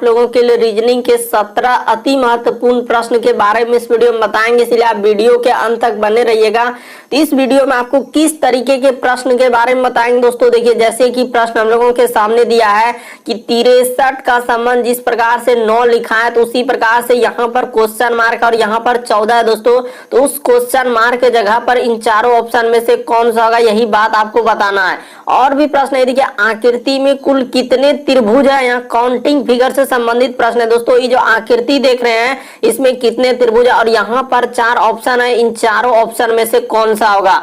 आप लोगों के लिए रीजनिंग के 17 अति महत्वपूर्ण प्रश्न के बारे में इस वीडियो में बताएंगे, इसलिए आप वीडियो के अंत तक बने रहिएगा। तो इस वीडियो में आपको किस तरीके के प्रश्न के बारे में बताएंगे दोस्तों। देखिए, जैसे कि प्रश्न हम लोगों के सामने दिया है कि 63 का संबंध जिस प्रकार से 9 लिखा है, तो उसी प्रकार से यहाँ पर क्वेश्चन मार्क और यहाँ पर 14 है दोस्तों। तो उस क्वेश्चन मार्क के जगह पर इन चारों ऑप्शन में से कौन सा होगा, यही बात आपको बताना है। और भी प्रश्न है, देखिए आकृति में कुल कितने त्रिभुज है, यहाँ काउंटिंग फिगर से संबंधित प्रश्न है दोस्तों। ये जो आकृति देख रहे हैं इसमें कितने त्रिभुज है और यहाँ पर 4 ऑप्शन है, इन चारों ऑप्शन में से कौन सा होगा।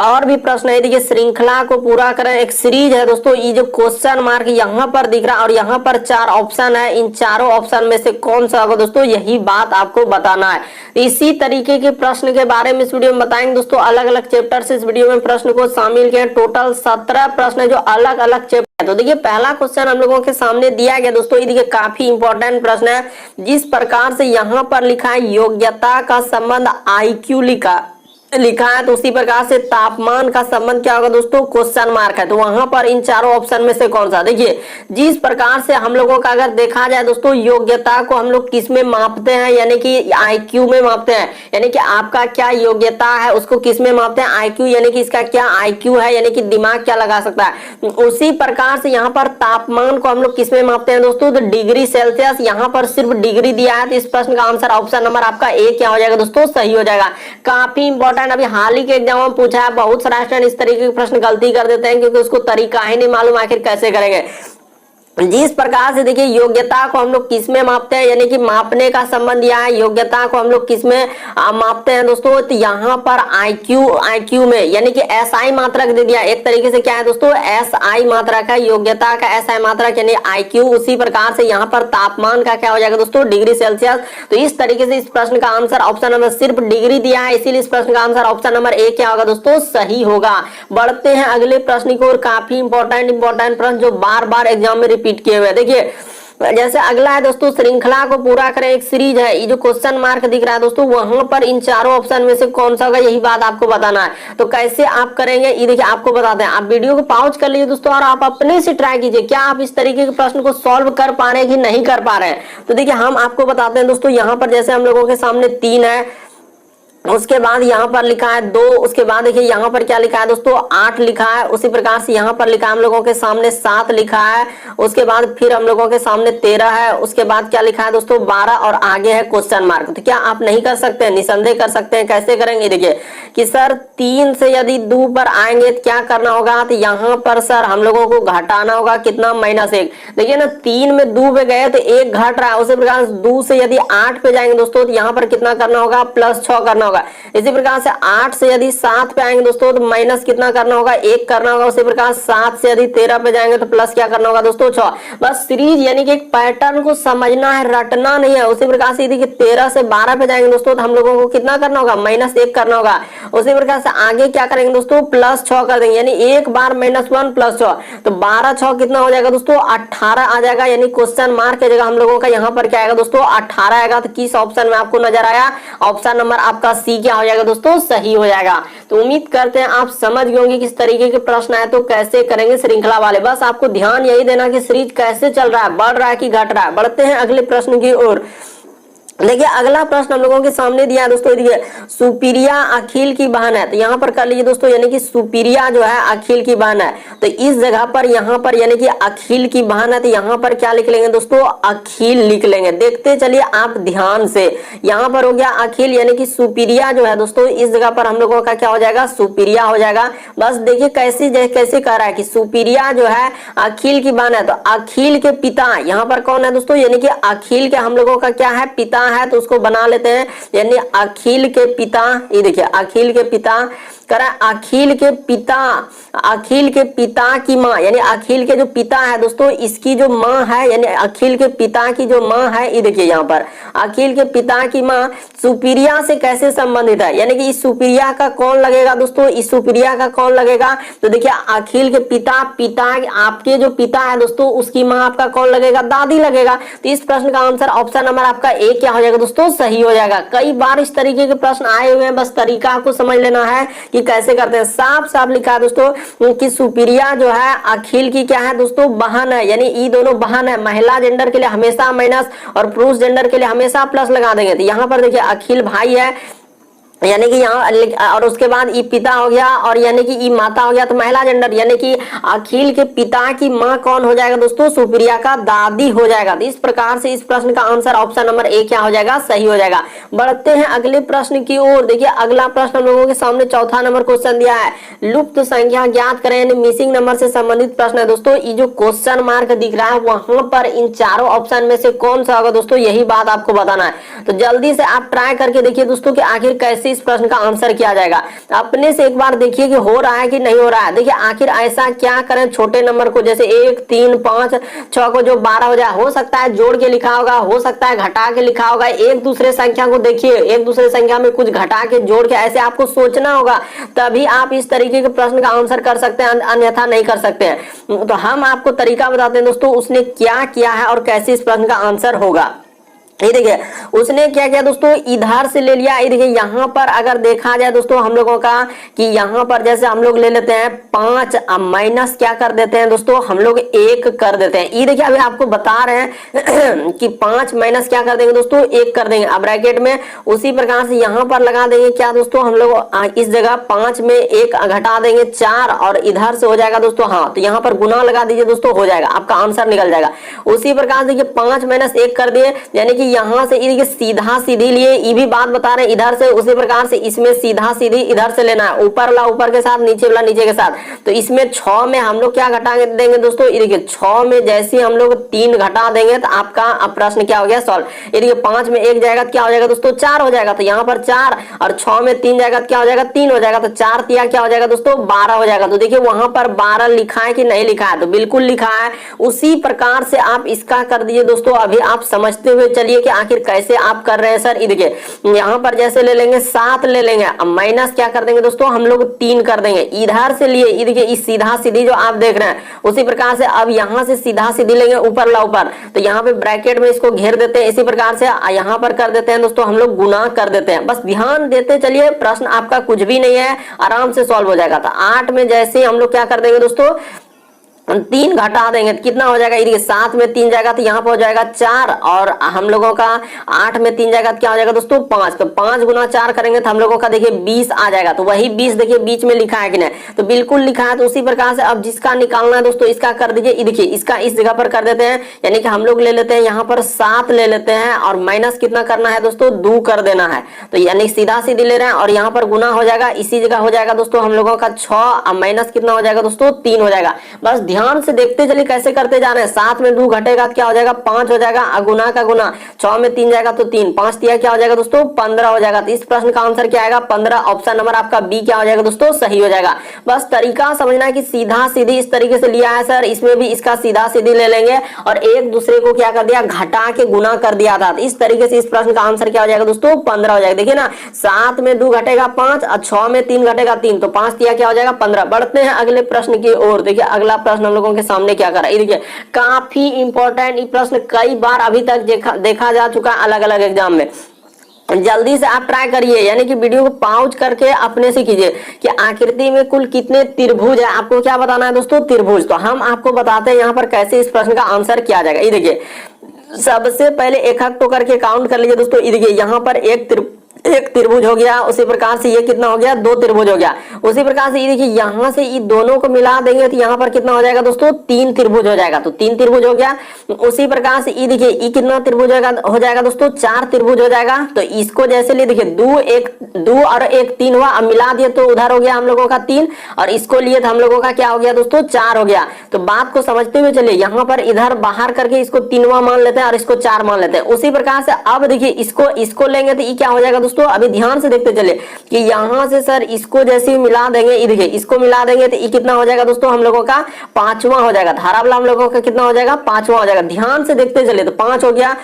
और भी प्रश्न है, देखिए श्रृंखला को पूरा करें, एक सीरीज है दोस्तों। ये जो क्वेश्चन मार्क यहाँ पर दिख रहा है और यहाँ पर 4 ऑप्शन है, इन चारों ऑप्शन में से कौन सा होगा दोस्तों, यही बात आपको बताना है। इसी तरीके के प्रश्न के बारे में इस वीडियो में बताएंगे दोस्तों। अलग अलग चैप्टर से इस वीडियो में प्रश्न को शामिल किया, टोटल 17 प्रश्न है जो अलग अलग चैप्टर। तो देखिए, पहला क्वेश्चन हम लोगों के सामने दिया गया दोस्तों। ये देखिए काफी इंपॉर्टेंट प्रश्न है। जिस प्रकार से यहाँ पर लिखा है योग्यता का संबंध IQ लिखा है, तो उसी प्रकार से तापमान का संबंध क्या होगा दोस्तों, क्वेश्चन मार्क है। तो वहां पर इन चारों ऑप्शन में से कौन सा। देखिए, जिस प्रकार से हम लोगों का अगर देखा जाए दोस्तों, योग्यता को हम लोग किस में मापते हैं, यानी कि IQ में मापते हैं। यानी कि आपका क्या योग्यता है उसको किस में मापते हैं, IQ, यानी कि इसका क्या IQ है, यानी कि दिमाग क्या लगा सकता है। उसी प्रकार से यहाँ पर तापमान को हम लोग किस में मापते हैं दोस्तों, तो डिग्री सेल्सियस। यहाँ पर सिर्फ डिग्री दिया है, तो इस प्रश्न का आंसर ऑप्शन नंबर आपका A क्या हो जाएगा दोस्तों, सही हो जाएगा। काफी इंपॉर्टेंट, अभी हाल ही के एग्जाम में पूछा है। बहुत सारे स्टूडेंट इस तरीके के प्रश्न गलती कर देते हैं क्योंकि उसको तरीका ही नहीं मालूम आखिर कैसे करेंगे। जिस प्रकार से देखिए योग्यता को हम लोग किस में मापते हैं, यानी कि मापने का संबंध दिया है। योग्यता को हम लोग किस में मापते हैं दोस्तों, तो यहाँ पर IQ में, यानी कि SI मात्रक दे दिया। एक तरीके से क्या है दोस्तों, SI मात्रक है, योग्यता का SI मात्रक यानी IQ। उसी प्रकार से यहाँ पर तापमान का क्या हो जाएगा दोस्तों, डिग्री सेल्सियस। तो इस तरीके से इस प्रश्न का आंसर ऑप्शन नंबर, सिर्फ डिग्री दिया है इसीलिए इस प्रश्न का आंसर ऑप्शन नंबर A क्या होगा दोस्तों, सही होगा। बढ़ते हैं अगले प्रश्न की ओर। काफी इंपॉर्टेंट प्रश्न जो बार बार एग्जाम में रिपीट किए हुए। देखिए, जैसे अगला है दोस्तों, श्रृंखला को पूरा करें, एक सीरीज है। ये जो क्वेश्चन मार्क दिख रहा है दोस्तों, वहां पर इन चारों ऑप्शन में से कौन सा होगा, यही बात आपको बताना है। तो कैसे आप करेंगे ये देखिए आपको बताते हैं। आप वीडियो को पॉज कर लीजिए दोस्तों और आप अपने से ट्राई कीजिए, क्या आप इस तरीके के प्रश्न को सॉल्व कर पा रहे हैं कि नहीं कर पा रहे हैं। तो देखिए, हम आपको बताते हैं दोस्तों। यहाँ पर जैसे हम लोगों के सामने 3 है, उसके बाद यहाँ पर लिखा है 2, उसके बाद देखिए यहाँ पर क्या लिखा है दोस्तों, 8 लिखा है। उसी प्रकार से यहाँ पर लिखा है हम लोगों के सामने 7 लिखा है। उसके बाद फिर हम लोगों के सामने 13 है। उसके बाद क्या लिखा है दोस्तों, 12 और आगे है क्वेश्चन मार्क। तो क्या आप नहीं कर सकते हैं, निसंदेह कर सकते हैं। कैसे करेंगे, देखिए कि सर 3 से यदि 2 पर आएंगे तो क्या करना होगा, तो यहाँ पर सर हम लोगों को घटाना होगा कितना, -1। देखिए ना, 3 में 2 पे गए तो 1 घट रहा है। उसी प्रकार 2 से यदि 8 पे जाएंगे दोस्तों, तो यहाँ पर कितना करना होगा, +6 करना होगा। इसी प्रकार से 8 से यदि 7 पे आएंगे दोस्तों, तो माइनस कितना करना होगा, 1 करना होगा। उसी प्रकार 7 से यदि 13 पे जाएंगे तो प्लस क्या करना होगा दोस्तों, 6। बस सीरीज यानी कि एक पैटर्न को समझना है, रटना नहीं है। उसी प्रकार से देखिए 13 से 12 पे जाएंगे दोस्तों, तो हम लोगों को कितना करना होगा, -1 करना होगा। उसी प्रकार से आगे क्या करेंगे दोस्तों, +6 कर देंगे, यानी एक बार -1 +6, तो 12 6 कितना हो जाएगा दोस्तों, 18 आ जाएगा। यानी क्वेश्चन मार्क की जगह हम लोगों का यहाँ पर क्या आएगा दोस्तों, 18 आएगा। तो किस ऑप्शन में आपको नजर आया, ऑप्शन नंबर आपका C क्या हो जाएगा दोस्तों, सही हो जाएगा। तो उम्मीद करते हैं आप समझ गए होंगे किस तरीके के प्रश्न आए तो कैसे करेंगे श्रृंखला वाले। बस आपको ध्यान यही देना कि सीरीज कैसे चल रहा है, बढ़ रहा है कि घट रहा है। बढ़ते हैं अगले प्रश्न की ओर। देखिए, अगला प्रश्न हम लोगों के सामने दिया है दोस्तों। देखिए, सुपीरिया अखिल की बहन है, तो यहाँ पर कर लीजिए दोस्तों, यानी कि सुपीरिया जो है अखिल की बहन है। तो इस जगह पर यहाँ पर यानी कि अखिल की बहन है, तो यहाँ पर क्या लिख लेंगे दोस्तों, अखिल लिख लेंगे। देखते चलिए आप ध्यान से। यहाँ पर हो गया अखिल, यानी कि सुपीरिया जो है दोस्तों, इस जगह पर हम लोगों का क्या हो जाएगा, सुपीरिया हो जाएगा। बस देखिए कैसे कह रहा है कि सुपीरिया जो है अखिल की बहन है। तो अखिल के पिता यहाँ पर कौन है दोस्तों, यानी कि अखिल के हम लोगों का क्या है, पिता है। तो उसको बना लेते हैं, यानी अखिल के पिता। ये देखिए अखिल के पिता करा, अखिल के पिता की माँ, यानी अखिल के जो पिता है दोस्तों, इसकी जो माँ है, यानी अखिल के पिता की जो माँ है, ये देखिए यहाँ पर अखिल के पिता की माँ सुपीरिया से कैसे संबंधित है, यानी कि इस सुपीरिया का कौन लगेगा दोस्तों, इस सुपीरिया का कौन लगेगा। तो देखिए अखिल के पिता आपके जो पिता है दोस्तों, उसकी माँ आपका कौन लगेगा, दादी लगेगा। तो इस प्रश्न का आंसर ऑप्शन नंबर आपका A क्या हो जाएगा दोस्तों, सही हो जाएगा। कई बार इस तरीके के प्रश्न आए हुए हैं, बस तरीका आपको समझ लेना है कि कैसे करते हैं। साफ साफ लिखा है दोस्तों कि सुप्रिया जो है अखिल की क्या है दोस्तों, बहन है, यानी ये दोनों बहन है। महिला जेंडर के लिए हमेशा माइनस और पुरुष जेंडर के लिए हमेशा प्लस लगा देंगे। तो यहाँ पर देखिए अखिल भाई है, यानी कि यहाँ, और उसके बाद ई पिता हो गया, और यानी कि ई माता हो गया, तो महिला जेंडर यानी कि अखिल के पिता की माँ कौन हो जाएगा दोस्तों, सुप्रिया का दादी हो जाएगा। तो इस प्रकार से इस प्रश्न का आंसर ऑप्शन नंबर ए क्या हो जाएगा, सही हो जाएगा। बढ़ते हैं अगले प्रश्न की ओर। देखिए अगला प्रश्न हम लोगों के सामने चौथा नंबर क्वेश्चन दिया है, लुप्त संख्या ज्ञात करें, यानी मिसिंग नंबर से संबंधित प्रश्न है दोस्तों। ये जो क्वेश्चन मार्क दिख रहा है वहां पर इन चारों ऑप्शन में से कौन सा होगा दोस्तों, यही बात आपको बताना है। तो जल्दी से आप ट्राई करके देखिए दोस्तों कि आखिर कैसे इस प्रश्न का आंसर किया जाएगा। अपने से एक बार देखिए कि हो रहा है कि नहीं हो रहा है। देखिए आखिर ऐसा क्या करें, छोटे नंबर को जैसे 1, 3, 5, 6 को जो 12 हो जाए, हो सकता है जोड़ के लिखा होगा, हो सकता है घटा के लिखा होगा। एक दूसरे संख्या को देखिए, एक दूसरे संख्या में कुछ घटा के जोड़ के ऐसे आपको सोचना होगा, तभी आप इस तरीके के प्रश्न का आंसर कर सकते हैं, अन्यथा नहीं कर सकते हैं। तो हम आपको तरीका बताते हैं दोस्तों उसने क्या किया है और कैसे इस प्रश्न का आंसर होगा। ये देखिए उसने क्या किया दोस्तों, इधर से ले लिया। ये देखिए यहाँ पर अगर देखा जाए दोस्तों हम लोगों का कि यहाँ पर जैसे हम लोग ले लेते हैं 5, माइनस क्या कर देते हैं दोस्तों, हम लोग 1 कर देते हैं। ये देखिए अभी आपको बता रहे हैं कि 5 माइनस क्या कर देंगे दोस्तों, 1 कर देंगे। अब ब्रैकेट में उसी प्रकार से यहाँ पर लगा देंगे क्या दोस्तों, हम लोग इस जगह 5 में 1 घटा देंगे 4, और इधर से हो जाएगा दोस्तों, हाँ तो यहाँ पर गुना लगा दीजिए दोस्तों, हो जाएगा, आपका आंसर निकल जाएगा। उसी प्रकार देखिए 5 माइनस 1 कर दिए, यानी कि यहाँ से देखिए सीधा सीधी लिए, ये भी बात बता रहे हैं इधर से। उसी प्रकार से इसमें सीधा सीधी इधर से लेना है, ऊपर वाला ऊपर के साथ, नीचे वाला नीचे के साथ। तो इसमें 6 में हम लोग क्या घटा देंगे दोस्तों, ये देखिए 6 में जैसे हम लोग 3 घटा देंगे तो आपका प्रश्न क्या हो गया, सॉल्व। ये देखिए 5 में 1 जाएगा तो क्या हो जाएगा दोस्तों, 4 हो जाएगा। तो यहाँ पर 4 और 6 में 3 जाएगा तो क्या हो जाएगा, 3 हो जाएगा। तो 4 तिया क्या हो जाएगा दोस्तों, 12 हो जाएगा। तो देखिए वहां पर 12 लिखा है कि नहीं लिखा है, तो बिल्कुल लिखा है। उसी प्रकार से आप इसका कर दीजिए दोस्तों। अभी आप समझते हुए चलिए कि आखिर कैसे आप कर रहे हैं सर। देखिए यहाँ पर जैसे ले लेंगे 7 ले लेंगे, अब माइनस क्या कर देंगे दोस्तों, हम लोग 3 कर देंगे। इधर से लिए देखिए इस सीधा सीधी जो आप देख रहे हैं, उसी प्रकार से अब यहाँ से सीधा सीधी लेंगे ऊपर ला ऊपर, तो यहाँ पे ब्रैकेट में इसको घेर देते हैं। इसी प्रकार से यहाँ पर कर देते हैं दोस्तों, हम लोग गुना कर देते हैं। बस ध्यान देते चलिए, प्रश्न आपका कुछ भी नहीं है, आराम से सॉल्व हो जाएगा। तो 8 में जैसे हम लोग क्या कर देंगे दोस्तों, 3 घटा देंगे तो कितना हो जाएगा, ये 7 में 3 जाएगा तो यहाँ पर हो जाएगा 4, और हम लोगों का 8 में 3 जाएगा तो क्या हो जाएगा दोस्तों, 5। तो 5 गुना 4 करेंगे तो हम लोगों का देखिए 20 आ जाएगा। तो वही 20 देखिए बीच में लिखा है कि नहीं, तो बिल्कुल लिखा है। तो उसी प्रकार से अब जिसका निकालना है दोस्तों, इसका कर दीजिए। ये देखिए इसका इस जगह पर कर देते हैं, यानी कि हम लोग ले लेते हैं यहाँ पर 7 ले लेते हैं, और माइनस कितना करना है दोस्तों, 2 कर देना है। तो यानी सीधा सीधी ले रहे हैं, और यहाँ पर गुना हो जाएगा, इसी जगह हो जाएगा दोस्तों हम लोगों का 6, माइनस कितना हो जाएगा दोस्तों, 3 हो जाएगा। बस ध्यान से देखते चलिए कैसे करते जा रहे हैं। 7 में 2 घटेगा क्या हो जाएगा, 5 हो जाएगा। गुना का गुना, 6 में 3 जाएगा तो 3, 5 तिया क्या हो जाएगा दोस्तों, 15 हो जाएगा। तो इस प्रश्न का आंसर क्या आएगा, 15। ऑप्शन नंबर आपका बी क्या हो जाएगा दोस्तों, सही हो जाएगा। बस तरीका समझना है कि सीधा सीधी इस तरीके से लिया है सर, इसमें भी इसका सीधा सीधी ले लेंगे, और एक दूसरे को क्या कर दिया, घटा के गुना कर दिया था। इस तरीके से इस प्रश्न का आंसर क्या हो जाएगा दोस्तों, 15 हो जाएगा। देखिए ना, 7 में 2 घटेगा 5, और 6 में 3 घटेगा 3, तो 5 तिया क्या हो जाएगा, 15। बढ़ते हैं अगले प्रश्न की ओर। देखिए अगला प्रश्न हम लोगों के सामने क्या कर रहा है, देखिए काफी इंपॉर्टेंट ये प्रश्न, कई बार अभी तक देखा जा चुका है अलग अलग एग्जाम में। जल्दी से आप ट्राई करिए, यानी कि वीडियो को पॉज करके अपने से कीजिए कि आकृति में कुल कितने त्रिभुज है। आपको क्या बताना है दोस्तों, त्रिभुज। तो हम आपको बताते हैं यहाँ पर कैसे इस प्रश्न का आंसर किया जाएगा। ये देखिए सबसे पहले एक एक तो करके काउंट कर लीजिए दोस्तों। ये देखिए यहाँ पर एक त्रिभुज हो गया, उसी प्रकार से ये कितना हो गया, 2 त्रिभुज हो गया। उसी प्रकार से ये देखिए यहाँ से ये दोनों को मिला देंगे तो यहाँ पर कितना हो जाएगा दोस्तों, 3 त्रिभुज हो जाएगा। तो 3 त्रिभुज हो गया। उसी प्रकार से ये देखिए ये कितना त्रिभुज हो जाएगा दोस्तों, 4 त्रिभुज हो जाएगा। तो इसको जैसे लिए देखिए 2 और 1 3 हुआ, अब मिला दिए तो उधर हो गया हम लोगों का 3, और इसको लिए तो हम लोगों का क्या हो गया दोस्तों, 4 हो गया। तो बात को समझते हुए चलिए, यहाँ पर इधर बाहर करके इसको 3वां मान लेते हैं और इसको 4 मान लेते हैं। उसी प्रकार से अब देखिए इसको लेंगे तो ये क्या हो जाएगा दोस्तों, अभी ध्यान से देखते चले कि यहाँ से सर इसको जैसे मिला देंगे, ये देखिए इसको मिला देंगे तो ये कितना हो जाएगा दोस्तों, हम लोगों का 5वां हो जाएगा। धारा वाला हम लोगों का कितना हो जाएगा, 5वां हो जाएगा। ध्यान से देखते चले तो 5 हो गया।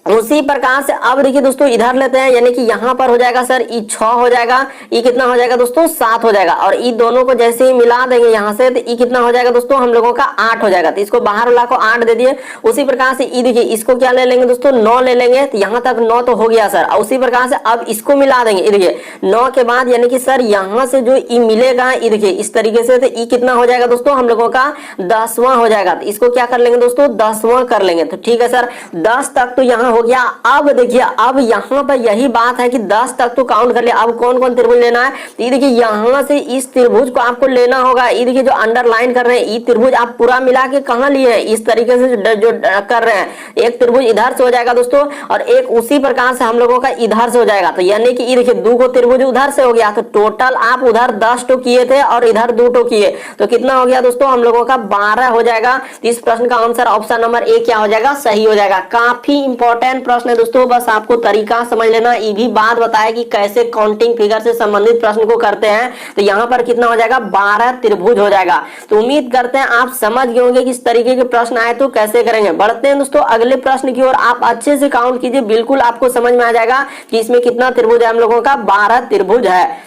उसी प्रकार से अब देखिए दोस्तों इधर लेते हैं, यानी कि यहाँ पर हो जाएगा सर ई 6 हो जाएगा, ई कितना हो जाएगा दोस्तों 7 हो जाएगा, और ई दोनों को जैसे ही मिला देंगे यहाँ से तो ई कितना हो जाएगा दोस्तों हम लोगों का 8 हो जाएगा। तो इसको बाहर वाला को 8 दे दिए। उसी प्रकार से ई देखिए इसको क्या ले लेंगे दोस्तों 9 ले लेंगे, तो यहाँ तक 9 तो हो गया सर। और उसी प्रकार से अब इसको मिला देंगे, ये देखिए 9 के बाद यानी कि सर यहाँ से जो ई मिलेगा ये देखिए इस तरीके से, तो ई कितना हो जाएगा दोस्तों हम लोगों का 10वां हो जाएगा। तो इसको क्या कर लेंगे दोस्तों 10वां कर लेंगे। तो ठीक है सर 10 तक तो यहाँ हो गया। अब देखिए अब यहाँ पर यही बात है कि 10 तक तो काउंट कर लिया, अब कौन कौन त्रिभुज लेना है। तो ये देखिए यहाँ से इस त्रिभुज को आपको लेना होगा। ये देखिए जो अंडरलाइन कर रहे हैं ये त्रिभुज आप पूरा मिला के कहाँ लिए हैं, इस तरीके से जो कर रहे हैं, एक त्रिभुज इधर से हो जाएगा दोस्तों और एक उसी प्रकार से हम लोगों का इधर से हो जाएगा। तो यानी कि ये देखिए 2 को त्रिभुज उधर से हो गया, तो टोटल आप उधर 10 टो किए थे और इधर 2 टो किए, तो कितना हो गया दोस्तों हम लोगों का 12 हो जाएगा। तो इस प्रश्न का आंसर ऑप्शन नंबर ए क्या हो जाएगा, सही हो जाएगा। काफी इंपॉर्टेंट प्रश्न है दोस्तों, बस आपको तरीका समझ लेना। ये भी बात बताया कि कैसे काउंटिंग फिगर से संबंधित प्रश्न को करते हैं। तो यहाँ पर कितना हो जाएगा 12 त्रिभुज हो जाएगा। तो उम्मीद करते हैं आप समझ गए होंगे कि इस तरीके के प्रश्न आए तो कैसे करेंगे। बढ़ते हैं दोस्तों अगले प्रश्न की ओर, आप अच्छे से काउंट कीजिए, बिल्कुल आपको समझ में आ जाएगा कि इसमें कितना त्रिभुज है, हम लोगों का 12 त्रिभुज है।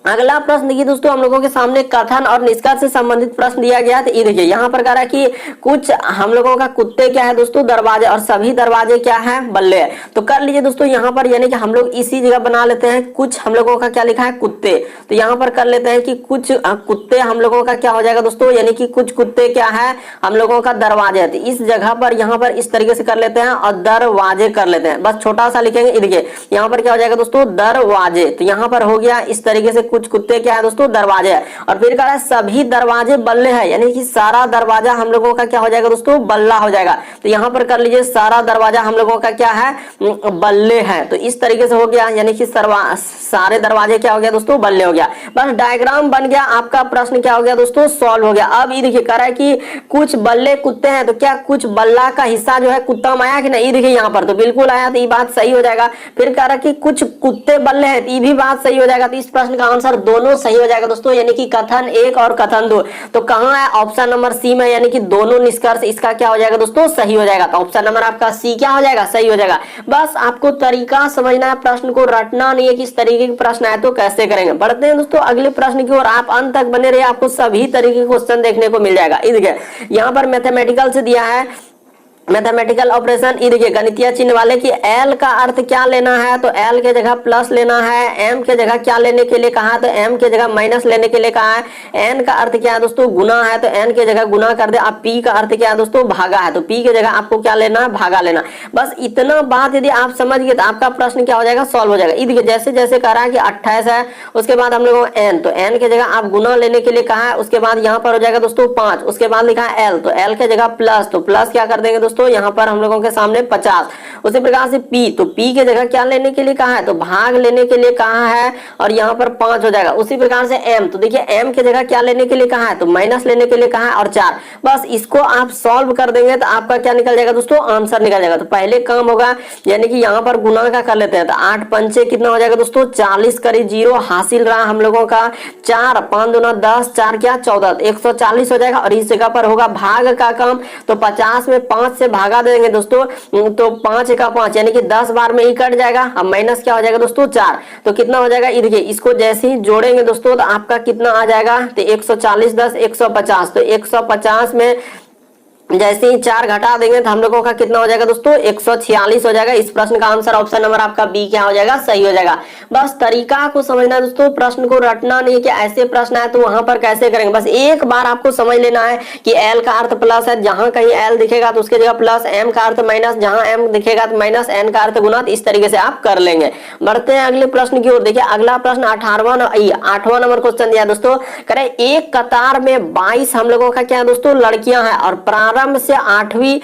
अगला प्रश्न देखिए दोस्तों हम लोगों के सामने कथन और निष्कर्ष से संबंधित प्रश्न दिया गया। तो ये देखिए यहाँ पर कह रहा है कि कुछ हम लोगों का कुत्ते क्या है दोस्तों दरवाजे, और सभी दरवाजे क्या है बल्ले है। तो कर लीजिए दोस्तों यहाँ पर, यानी कि हम लोग इसी जगह बना लेते हैं, कुछ हम लोगों का क्या लिखा है कुत्ते। तो यहाँ पर कर लेते हैं कि कुछ कुत्ते हम लोगों का क्या हो जाएगा दोस्तों, यानी कि कुछ कुत्ते क्या है हम लोगों का दरवाजे। तो इस जगह पर यहाँ पर इस तरीके से कर लेते हैं और दरवाजे कर लेते हैं, बस छोटा सा लिखेंगे। देखिए यहाँ पर क्या हो जाएगा दोस्तों दरवाजे। तो यहाँ पर हो गया इस तरीके से, कुछ कुत्ते क्या है दोस्तों दरवाजे है। और फिर कह रहा है सभी दरवाजे बल्ले हैं, यानी कि सारा दरवाजा हम लोगों का क्या हो जाएगा दोस्तों बल्ला हो जाएगा। तो यहाँ पर कर लीजिए सारा दरवाजा हम लोगों का क्या है बल्ले है। तो इस तरीके से हो गया, यानी कि सारे दरवाजे क्या हो गया दोस्तों बल्ले हो गया। बस डायग्राम बन गया, आपका प्रश्न क्या हो गया दोस्तों सॉल्व हो गया। अब ये देखिए कह रहा है कि कुछ बल्ले कुत्ते हैं, तो क्या कुछ बल्ला का हिस्सा जो है कुत्ता में आया कि नहीं, देखिए यहाँ पर तो बिल्कुल आया, तो ये बात सही हो जाएगा। फिर कह रहा है कि कुछ कुत्ते बल्ले हैं, तो ये भी बात सही हो जाएगा। तो इस प्रश्न का आंसर दोनों सही हो जाएगा दोस्तों, यानी कि कथन 1 और कथन 2। तो कहां है ऑप्शन नंबर सी में, यानी कि दोनों निष्कर्ष इसका क्या हो जाएगा दोस्तों सही हो जाएगा। तो ऑप्शन नंबर आपका सी क्या हो जाएगा सही हो जाएगा। बस आपको तरीका समझना है, प्रश्न को रटना नहीं है कि इस तरीके के प्रश्न आए तो कैसे करेंगे। बढ़ते हैं दोस्तों अगले प्रश्न की ओर, आप अंत तक बने रहिए, आपको सभी तरीके के क्वेश्चन देखने को मिल जाएगा। देखिए यहाँ पर मैथमेटिकल से दिया है, मैथमेटिकल ऑपरेशन। ये देखिए गणितीय चिन्ह वाले की एल का अर्थ क्या लेना है, तो एल के जगह प्लस लेना है। एम के जगह क्या लेने के लिए कहा है, तो एम के जगह माइनस लेने के लिए कहा है। एन का अर्थ क्या है दोस्तों गुना है, तो एन के जगह गुना कर दे। अब पी का अर्थ क्या है दोस्तों भागा है, तो पी के जगह आपको क्या लेना है भागा लेना। बस इतना बात यदि आप समझ गए तो आपका प्रश्न क्या हो जाएगा सॉल्व हो जाएगा। ये देखिए जैसे जैसे कह रहा है कि 28 है, उसके बाद हम लोगों को एन, तो एन के जगह आप गुना लेने के लिए कहा है। उसके बाद यहाँ पर हो जाएगा दोस्तों 5, उसके बाद लिखा है एल, तो एल के जगह प्लस, तो प्लस क्या कर देंगे दोस्तों यहाँ पर हम लोगों के सामने 50। उसी प्रकार से पी, तो पी के जगह क्या लेने के लिए कहा है, तो भाग लेने के लिए कहा है, और यहाँ पर 5 हो जाएगा। उसी प्रकार से एम, तो देखिए एम के जगह क्या लेने के लिए कहा है, तो माइनस लेने के लिए कहा है, और 4। बस इसको आप सॉल्व कर देंगे तो आपका क्या निकल जाएगा दोस्तों आंसर निकल जाएगा। तो पहले काम होगा, यानी कि यहाँ पर गुना का कर लेते हैं, तो 8 पंचे कितना हो जाएगा दोस्तों 40 करी 0 हासिल रहा हम लोगों का 4, 5 दूना 10, 4 क्या 14, 140 हो जाएगा। और इस जगह पर होगा भाग का काम, तो 50 में 5 से भागा देंगे दोस्तों, तो 5 का 5 यानी कि 10 बार में ही कट जाएगा। अब माइनस क्या हो जाएगा दोस्तों 4, तो कितना हो जाएगा, ये देखिए इसको जैसे ही जोड़ेंगे दोस्तों तो आपका कितना आ जाएगा, तो 140 10 150, तो 150 में जैसे ही 4 घटा देंगे तो हम लोगों का कितना हो जाएगा दोस्तों 146 हो जाएगा। इस प्रश्न का आंसर ऑप्शन नंबर आपका बी क्या हो जाएगा सही हो जाएगा। बस तरीका को समझना दोस्तों, प्रश्न को रटना नहीं है कि ऐसे प्रश्न आए तो वहां पर कैसे करेंगे। बस एक बार आपको समझ लेना है कि एल का अर्थ प्लस है, जहां कहीं एल दिखेगा तो उसके जगह प्लस, एम का अर्थ माइनस, जहां एम दिखेगा तो माइनस, एन का अर्थ गुना। इस तरीके से आप कर लेंगे। बढ़ते हैं अगले प्रश्न की ओर। देखिए अगला प्रश्न 8वां नंबर क्वेश्चन दिया दोस्तों, करें एक कतार में 22 हम लोगों का क्या है दोस्तों लड़कियां हैं, और प्रारंभ से 8वीं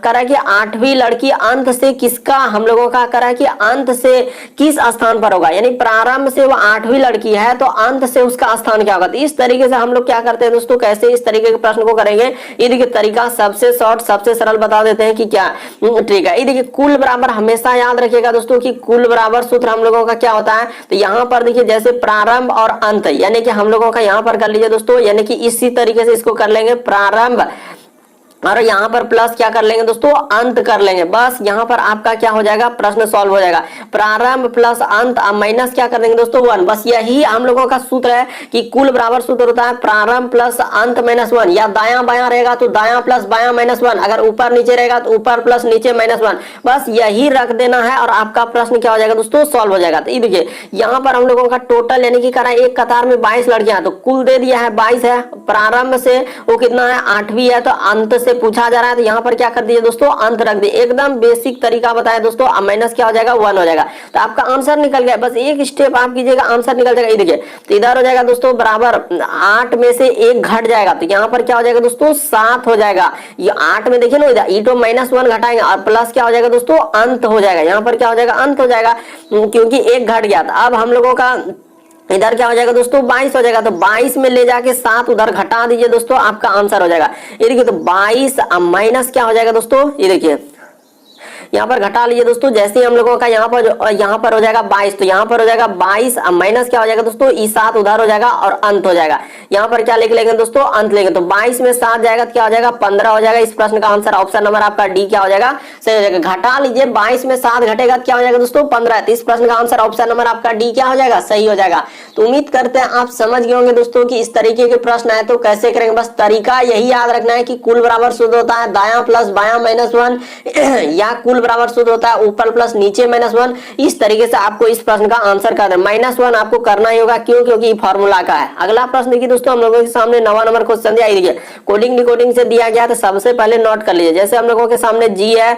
करा कि 8वीं लड़की अंत से किसका हम लोगों का करा कि अंत से किस स्थान पर होगा, यानी प्रारंभ से वो 8वीं लड़की है तो अंत से उसका स्थान क्या होगा। तो इस तरीके से हम लोग क्या करते हैं दोस्तों, कैसे इस तरीके के प्रश्न को करेंगे। ये देखिए तरीका सबसे शॉर्ट सबसे सरल बता देते हैं कि क्या ठीक है। ये देखिए कुल बराबर हमेशा याद रखिएगा दोस्तों कि कुल बराबर सूत्र हम लोगों का क्या होता है। तो यहाँ पर देखिए जैसे प्रारंभ और अंत, यानी कि हम लोगों का यहाँ पर कर लीजिए दोस्तों, यानी कि इसी तरीके से इसको कर लेंगे प्रारंभ और यहाँ पर प्लस क्या कर लेंगे दोस्तों, अंत कर लेंगे। बस यहाँ पर आपका क्या हो जाएगा, प्रश्न सॉल्व हो जाएगा। प्रारंभ प्लस अंत माइनस क्या कर देंगे दोस्तों, 1। बस यही हम लोगों का सूत्र है कि कुल बराबर सूत्र होता है प्रारंभ प्लस अंत माइनस 1, या दायां बायां रहेगा तो दायां प्लस बायां माइनस 1, अगर ऊपर नीचे रहेगा तो ऊपर प्लस नीचे माइनस 1। बस यही रख देना है और आपका प्रश्न क्या हो जाएगा दोस्तों, सॉल्व हो जाएगा। तो ये देखिए यहाँ पर हम लोगों का टोटल यानी कि करा एक कतार में 22 लड़कियां, तो कुल दे दिया है 22 है। प्रारंभ से वो कितना है, 8वीं है, तो अंत से पूछा जा रहा है, तो यहाँ पर क्या कर दिए दोस्तों, अंत रख दिए। एकदम बेसिक तरीका बताया दोस्तों। माइनस क्या हो जाएगा, 1 हो जाएगा, तो आपका आंसर निकल गया। बस एक स्टेप आप कीजिएगा, आंसर निकल जाएगा। ये देखिए तो इधर हो जाएगा दोस्तों बराबर 8 में से 1 घट जाएगा, तो यहाँ पर क्या हो जाएगा दोस्तों, 7 हो जाएगा। ये 8 में देखिए ना, इधर ईटो -1 घटाएंगे और प्लस क्या हो जाएगा दोस्तों, अंत हो जाएगा। यहाँ पर क्या हो जाएगा, अंत हो जाएगा, क्योंकि 1 घट गया। तो अब हम लोगों का इधर क्या हो जाएगा दोस्तों, 22 हो जाएगा, तो 22 में ले जाके 7 उधर घटा दीजिए दोस्तों, आपका आंसर हो जाएगा। ये देखिए तो 22 माइनस क्या हो जाएगा दोस्तों, ये देखिए यहाँ पर घटा लीजिए दोस्तों। जैसे ही हम लोगों का यहाँ पर हो जाएगा 22, तो यहाँ पर हो जाएगा 22 माइनस क्या हो जाएगा दोस्तों, ई 7 उधर हो जाएगा और अंत हो जाएगा। यहाँ पर क्या लिख लेंगे दोस्तों, अंत लेंगे, तो 22 में 7 जाएगा तो क्या हो जाएगा, 15 हो जाएगा। इस प्रश्न का आंसर ऑप्शन नंबर आपका डी क्या हो जाएगा, सही हो जाएगा। घटा लीजिए, 22 में 7 घटेगा तो क्या हो जाएगा दोस्तों, 15। तो इस प्रश्न का आंसर ऑप्शन नंबर आपका डी क्या हो जाएगा, सही हो जाएगा। तो उम्मीद करते हैं आप समझ गए होंगे दोस्तों कि इस तरीके के प्रश्न आए तो कैसे करेंगे। बस तरीका यही याद रखना है कि कुल बराबर शुद्ध होता है दायां प्लस बायां -1 या कुल बराबर शुद्ध होता है ऊपर प्लस नीचे -1। इस तरीके से आपको इस प्रश्न का आंसर कर देना। -1 आपको करना ही होगा, क्यों, क्योंकि फॉर्मूला का है। अगला प्रश्न देखिए दोस्तों, हम लोगों के सामने 9वां नंबर क्वेश्चन दिया है, कोडिंग डिकोडिंग से दिया गया, तो सबसे पहले नोट कर लीजिए। जैसे हम लोगों के सामने जी है,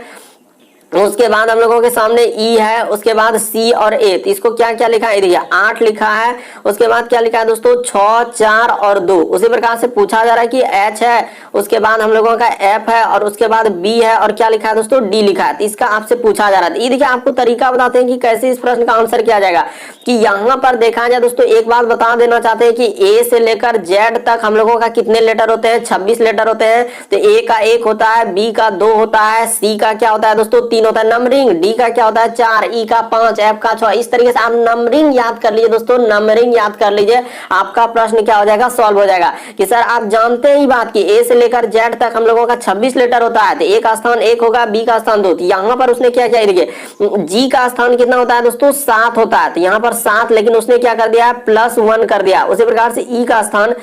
उसके बाद हम लोगों के सामने ई है, उसके बाद सी और ए, तो इसको क्या क्या लिखा है, देखिए 8 लिखा है। उसके बाद क्या लिखा है दोस्तों, 6, 4 और 2। उसी प्रकार से पूछा जा रहा है कि एच है, उसके बाद हम लोगों का एफ है, और उसके बाद बी है, और क्या लिखा है दोस्तों, डी लिखा है। तो इसका आपसे पूछा जा रहा है। ये देखिए आपको तरीका बताते हैं कि कैसे इस प्रश्न का आंसर किया जाएगा। कि यहाँ पर देखा जाए दोस्तों, एक बात बता देना चाहते हैं कि ए से लेकर जेड तक हम लोगों का कितने लेटर होते हैं, 26 लेटर होते हैं। तो ए का 1 होता है, बी का 2 होता है, सी का क्या होता है दोस्तों, 3 होता है नंबरिंग, डी का क्या होता है 4, ई का 5, एफ का 6। इस तरीके से आप नंबरिंग याद कर लीजिए दोस्तों, नंबरिंग याद कर लीजिए, आपका प्रश्न क्या हो जाएगा, सॉल्व हो जाएगा। कि सर आप जानते हैं बात की ए से लेकर जेड तक हम लोगों का 26 लेटर होता है, तो ए का स्थान 1 होगा, बी का स्थान 2। यहाँ पर उसने क्या किया, देखिए जी का स्थान कितना होता है दोस्तों, 7 होता है, तो यहाँ पर 7, लेकिन उसने क्या कर दिया, +1 कर दिया। उसी प्रकार से ई का स्थान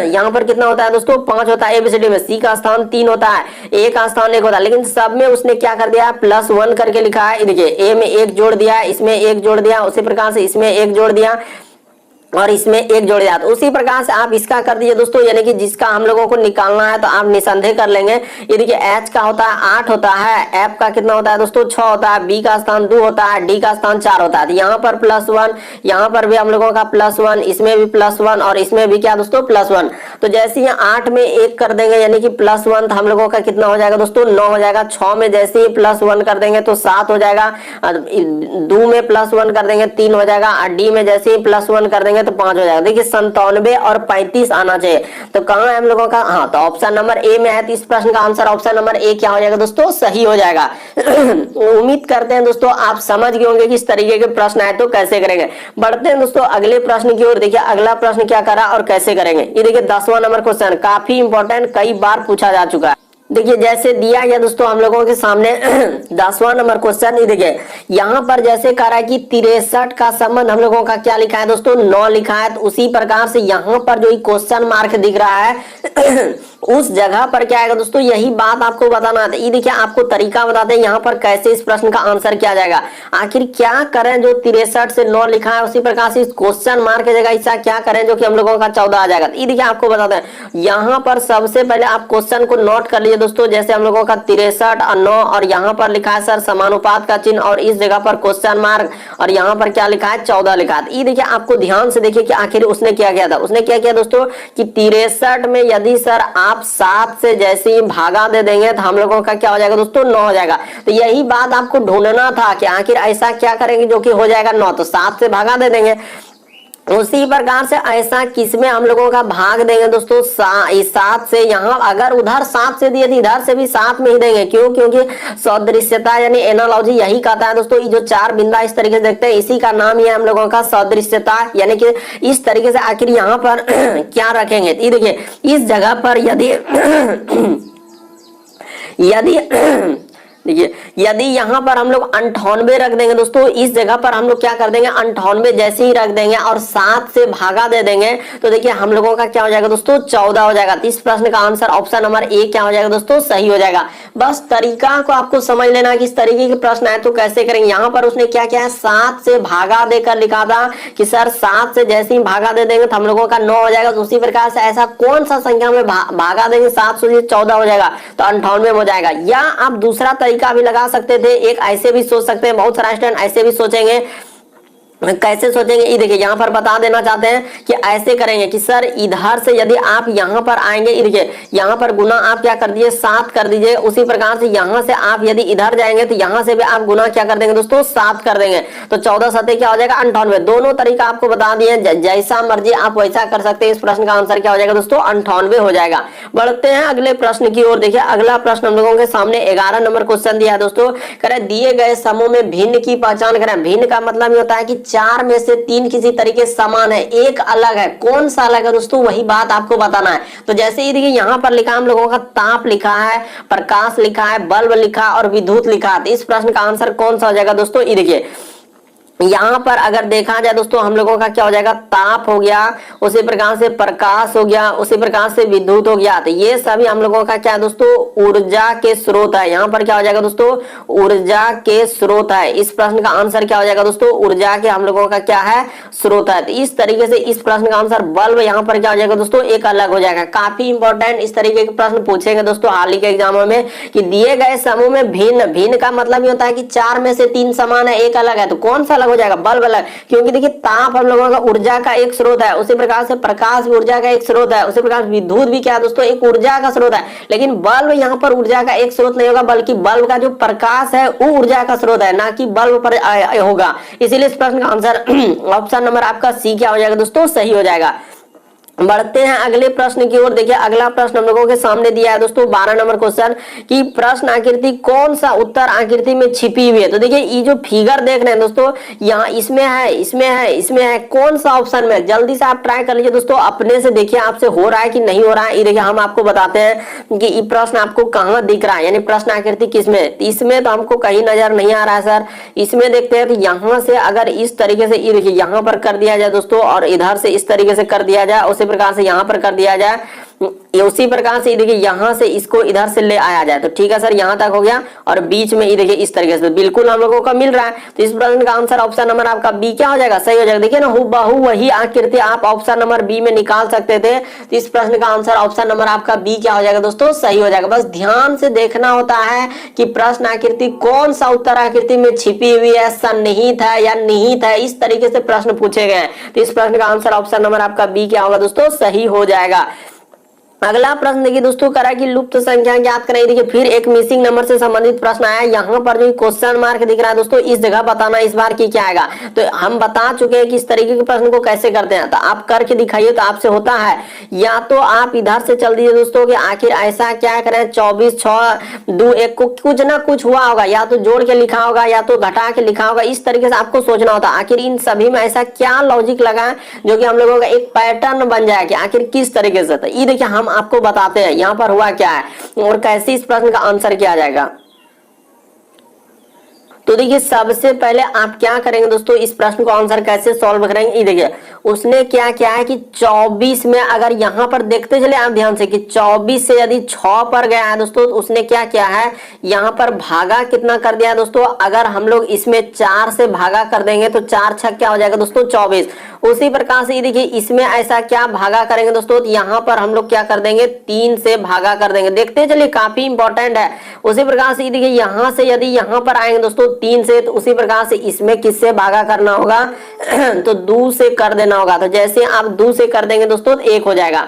यहाँ पर कितना होता है दोस्तों, 5 होता है एबीसीडी में। सी का स्थान 3 होता है, ए का स्थान 1 होता है, लेकिन सब में उसने क्या कर दिया, +1 करके लिखा है। देखिए ए में 1 जोड़ दिया, इसमें 1 जोड़ दिया, उसी प्रकार से इसमें 1 जोड़ दिया और इसमें 1 जोड़ दिया। तो उसी प्रकार से आप इसका कर दीजिए दोस्तों, यानी कि जिसका हम लोगों को निकालना है तो आप निसंदेह कर लेंगे। ये देखिए एच का होता है 8 होता है, एफ का कितना होता है दोस्तों 6 होता है, बी का स्थान 2 होता है, डी का स्थान 4 होता है। तो यहाँ पर +1, यहाँ पर भी हम लोगों का +1, इसमें भी +1 और इसमें भी क्या दोस्तों +1। तो जैसे ही 8 में 1 कर देंगे यानी कि +1, तो हम लोगों का कितना हो जाएगा दोस्तों, 9 हो जाएगा। 6 में जैसे ही +1 कर देंगे तो 7 हो जाएगा। 2 में +1 कर देंगे 3 हो जाएगा, और डी में जैसे ही +1 कर देंगे तो 5 हो जाएगा। देखिए 97 और 35 आना चाहिए। तो कहां है हम लोगों का, हाँ तो ऑप्शन नंबर ए में है। तो इस प्रश्न का आंसर ऑप्शन नंबर ए क्या हो जाएगा दोस्तों, सही हो जाएगा। उम्मीद करते हैं दोस्तों आप समझ गए होंगे कि इस तरीके के प्रश्न आए तो कैसे करेंगे। बढ़ते हैं दोस्तों अगले प्रश्न की ओर। देखिए अगला प्रश्न क्या करा और कैसे करेंगे। ये देखिए 10वां नंबर क्वेश्चन, काफी इंपॉर्टेंट, कई बार पूछा जा चुका है। देखिए जैसे दिया गया दोस्तों हम लोगों के सामने 10वां नंबर क्वेश्चन, देखिए यहाँ पर जैसे कह रहा है कि 63 का संबंध हम लोगों का क्या लिखा है दोस्तों, 9 लिखा है। तो उसी प्रकार से यहाँ पर जो क्वेश्चन मार्क दिख रहा है उस जगह पर क्या आएगा दोस्तों, यही बात आपको बताना है। ये देखिए आपको तरीका बताते हैं यहाँ पर कैसे इस प्रश्न का आंसर किया जाएगा। आखिर क्या करें, जो 63 से 9 लिखा है उसी प्रकार से इस क्वेश्चन मार्क की जगह ऐसा क्या करें जो कि हम लोगों का 14 आ जाएगा। ये देखिए आपको बताते हैं, यहाँ पर सबसे पहले आप क्वेश्चन को नोट कर लीजिए दोस्तों। जैसे हम लोगों का 63 और 9 और यहाँ पर लिखा है सर समानुपात का चिन्ह और इस जगह पर क्वेश्चन मार्क और यहाँ पर क्या लिखा है 14 लिखा है। ये देखिए आपको ध्यान से देखिए कि आखिर उसने क्या किया था। उसने क्या किया दोस्तों कि 63 में यदि सर आप 7 से जैसे ही भागा दे देंगे तो हम लोगों का क्या हो जाएगा दोस्तों 9 हो जाएगा। तो यही बात आपको ढूंढना था कि आखिर ऐसा क्या करेंगे जो कि हो जाएगा 9, तो 7 से भागा दे देंगे। उसी प्रकार से ऐसा किसमें हम लोगों का भाग देंगे दोस्तों, 7 से। यहाँ अगर उधर 7 से दिए तो इधर से भी 7 में ही देंगे। क्यों, क्योंकि सदृश्यता यानी एनालॉजी यही कहता है दोस्तों। ये जो 4 बिंदा इस तरीके से देखते हैं इसी का नाम ही है हम लोगों का सदृश्यता, यानी कि इस तरीके से आखिर यहाँ पर क्या रखेंगे। ये देखिए इस जगह पर यदि यदि देखिए यदि यहाँ पर हम लोग 98 रख देंगे दोस्तों, इस जगह पर हम लोग क्या कर देंगे 98 जैसे ही रख देंगे और 7 से भागा दे देंगे, तो देखिए हम लोगों का क्या हो जाएगा दोस्तों 14 हो जाएगा। तो इस प्रश्न का आंसर ऑप्शन नंबर ए क्या हो जाएगा दोस्तों, सही हो जाएगा। बस तरीका को आपको समझ लेना कि इस तरीके के प्रश्न आए तो कैसे करेंगे। यहाँ पर उसने क्या किया है 7 से भागा देकर लिखा था कि सर 7 से जैसे ही भागा दे देंगे तो हम लोगों का 9 हो जाएगा। तो उसी प्रकार से ऐसा कौन सा संख्या में भागा देंगे 7 से 14 हो जाएगा, तो 98 हो जाएगा। या आप दूसरा तरीका भी लगा सकते थे, एक ऐसे भी सोच सकते हैं, बहुत सारा स्टूडेंट ऐसे भी सोचेंगे। कैसे सोचेंगे ये देखिए यहाँ पर बता देना चाहते हैं कि ऐसे करेंगे कि सर इधर से यदि आप यहाँ पर आएंगे, ये देखिए यहाँ पर गुना आप क्या कर दीजिए 7 कर दीजिए। उसी प्रकार से यहाँ से आप यदि इधर जाएंगे तो यहाँ से भी आप गुना क्या कर देंगे दोस्तों 7 कर देंगे, तो 14 7 क्या हो जाएगा 98। दोनों तरीका आपको बता दिए, जैसा मर्जी आप वैसा कर सकते हैं। इस प्रश्न का आंसर क्या हो जाएगा दोस्तों 98 हो जाएगा। बढ़ते हैं अगले प्रश्न की ओर। देखिए अगला प्रश्न हम लोगों के सामने 11 नंबर क्वेश्चन दिया है दोस्तों। करें दिए गए समूह में भिन्न की पहचान करें। भिन्न का मतलब ये होता है कि 4 में से 3 किसी तरीके समान है, एक अलग है। कौन सा अलग है दोस्तों, वही बात आपको बताना है। तो जैसे ही देखिए यहाँ पर लिखा हम लोगों का ताप लिखा है, प्रकाश लिखा है, बल्ब लिखा और विद्युत लिखा है। तो इस प्रश्न का आंसर कौन सा हो जाएगा दोस्तों, ये देखिए यहाँ पर अगर देखा जाए दोस्तों हम लोगों का क्या हो जाएगा ताप हो गया, उसी प्रकार से प्रकाश हो गया, उसी प्रकार से विद्युत हो गया। तो ये सभी हम लोगों का क्या है दोस्तों ऊर्जा के स्रोत है। यहाँ पर क्या हो जाएगा दोस्तों ऊर्जा के स्रोत है। इस प्रश्न का आंसर क्या हो जाएगा दोस्तों ऊर्जा के हम लोगों का क्या है स्रोत है। तो इस तरीके से इस प्रश्न का आंसर बल्ब यहाँ पर क्या हो जाएगा दोस्तों एक अलग हो जाएगा। काफी इंपॉर्टेंट इस तरीके के प्रश्न पूछेंगे दोस्तों हाल ही के एग्जामों में कि दिए गए समूह में भिन्न। भिन्न का मतलब ये होता है कि 4 में से 3 समान है, एक अलग है। तो कौन सा हो जाएगा बल्ब अलग, क्योंकि देखिए ताप हम लोगों का ऊर्जा का एक स्रोत है, उसी प्रकार से प्रकाश भी ऊर्जा का एक स्रोत है, उसी प्रकार विद्युत भी क्या है दोस्तों एक ऊर्जा का स्रोत है। लेकिन बल्ब यहाँ पर ऊर्जा का एक स्रोत नहीं होगा, बल्कि बल्ब का जो प्रकाश है वो ऊर्जा का स्रोत है, ना कि बल्ब पर होगा। इसीलिए इस प्रश्न का आंसर ऑप्शन नंबर आपका सी क्या हो जाएगा दोस्तों सही हो जाएगा। बढ़ते हैं अगले प्रश्न की ओर। देखिए अगला प्रश्न हम लोगों के सामने दिया है दोस्तों 12 नंबर क्वेश्चन कि प्रश्न आकृति कौन सा उत्तर आकृति में छिपी हुई है। तो देखिए ये जो फिगर देख रहे हैं दोस्तों यहाँ इसमें है, इसमें है, इसमें है, कौन सा ऑप्शन में। जल्दी से आप ट्राई कर लीजिए दोस्तों, अपने से देखिए आपसे हो रहा है कि नहीं हो रहा है। ये देखिए हम आपको बताते हैं कि ये प्रश्न आपको कहाँ दिख रहा है, यानी प्रश्न आकृति किसमें। इसमें तो हमको कहीं नजर नहीं आ रहा है सर। इसमें देखते हैं तो यहाँ से अगर इस तरीके से ये देखिए यहाँ पर कर दिया जाए दोस्तों और इधर से इस तरीके से कर दिया जाए, उसी प्रकार से यहाँ पर कर दिया जाए, उसी प्रकार से देखिए यहाँ से इसको इधर से ले आया जाए तो ठीक है सर, यहाँ तक हो गया। और बीच में ये देखिए इस तरीके से बिल्कुल हम लोगों को मिल रहा है। तो इस प्रश्न का आंसर ऑप्शन नंबर आपका बी क्या हो जाएगा सही हो जाएगा। देखिए ना हुबहू वही आकृति आप ऑप्शन नंबर बी में निकाल सकते थे। तो इस प्रश्न का आंसर ऑप्शन नंबर आपका बी क्या हो जाएगा दोस्तों सही हो जाएगा। बस ध्यान से देखना होता है कि प्रश्न आकृति कौन सा उत्तर आकृति में छिपी हुई है, सन्निहित है या निहित है, इस तरीके से प्रश्न पूछे गए। तो इस प्रश्न का आंसर ऑप्शन नंबर आपका बी क्या होगा दोस्तों सही हो जाएगा। अगला प्रश्न देखिए दोस्तों करा कि लुप्त संख्या ज्ञात करें। देखिए फिर एक मिसिंग नंबर से संबंधित प्रश्न आया। यहाँ पर जो क्वेश्चन मार्क दिख रहा है दोस्तों इस जगह बताना इस बार की क्या आएगा। तो हम बता चुके हैं कि इस तरीके के प्रश्न को कैसे करते हैं, तो आप करके दिखाइए तो आपसे होता है। या तो आप इधर से चल दीजिए दोस्तों कि आखिर ऐसा क्या करें 24 6 2 1 को कुछ ना कुछ हुआ होगा, या तो जोड़ के लिखा होगा या तो घटा के लिखा होगा। इस तरीके से आपको सोचना होता है आखिर इन सभी में ऐसा क्या लॉजिक लगा जो कि हम लोगों का एक पैटर्न बन जाए कि आखिर किस तरीके से। तो ये देखिए हम आपको बताते हैं यहाँ पर हुआ क्या है और कैसे इस प्रश्न का आंसर किया जाएगा। तो देखिए सबसे पहले आप क्या करेंगे दोस्तों इस प्रश्न को आंसर कैसे सॉल्व करेंगे। ये देखिए उसने क्या किया है कि 24 में अगर यहाँ पर देखते चले आप ध्यान से कि 24 से यदि 6 पर गया है दोस्तों, तो उसने क्या किया है यहाँ पर भागा कितना कर दिया है दोस्तों। अगर हम लोग इसमें 4 से भागा कर देंगे तो 4 6 क्या हो जाएगा दोस्तों 24। उसी प्रकार से देखिए इसमें ऐसा क्या भागा करेंगे दोस्तों, तो यहाँ पर हम लोग क्या कर देंगे 3 से भागा कर देंगे। देखते चलिए काफी इंपॉर्टेंट है। उसी प्रकार से देखिए यहाँ से यदि यहाँ पर आएंगे दोस्तों 3 से, तो उसी प्रकार से इसमें किससे भागा करना होगा तो 2 से कर देना होगा। तो जैसे आप 2 से कर देंगे दोस्तों तो 1 हो जाएगा।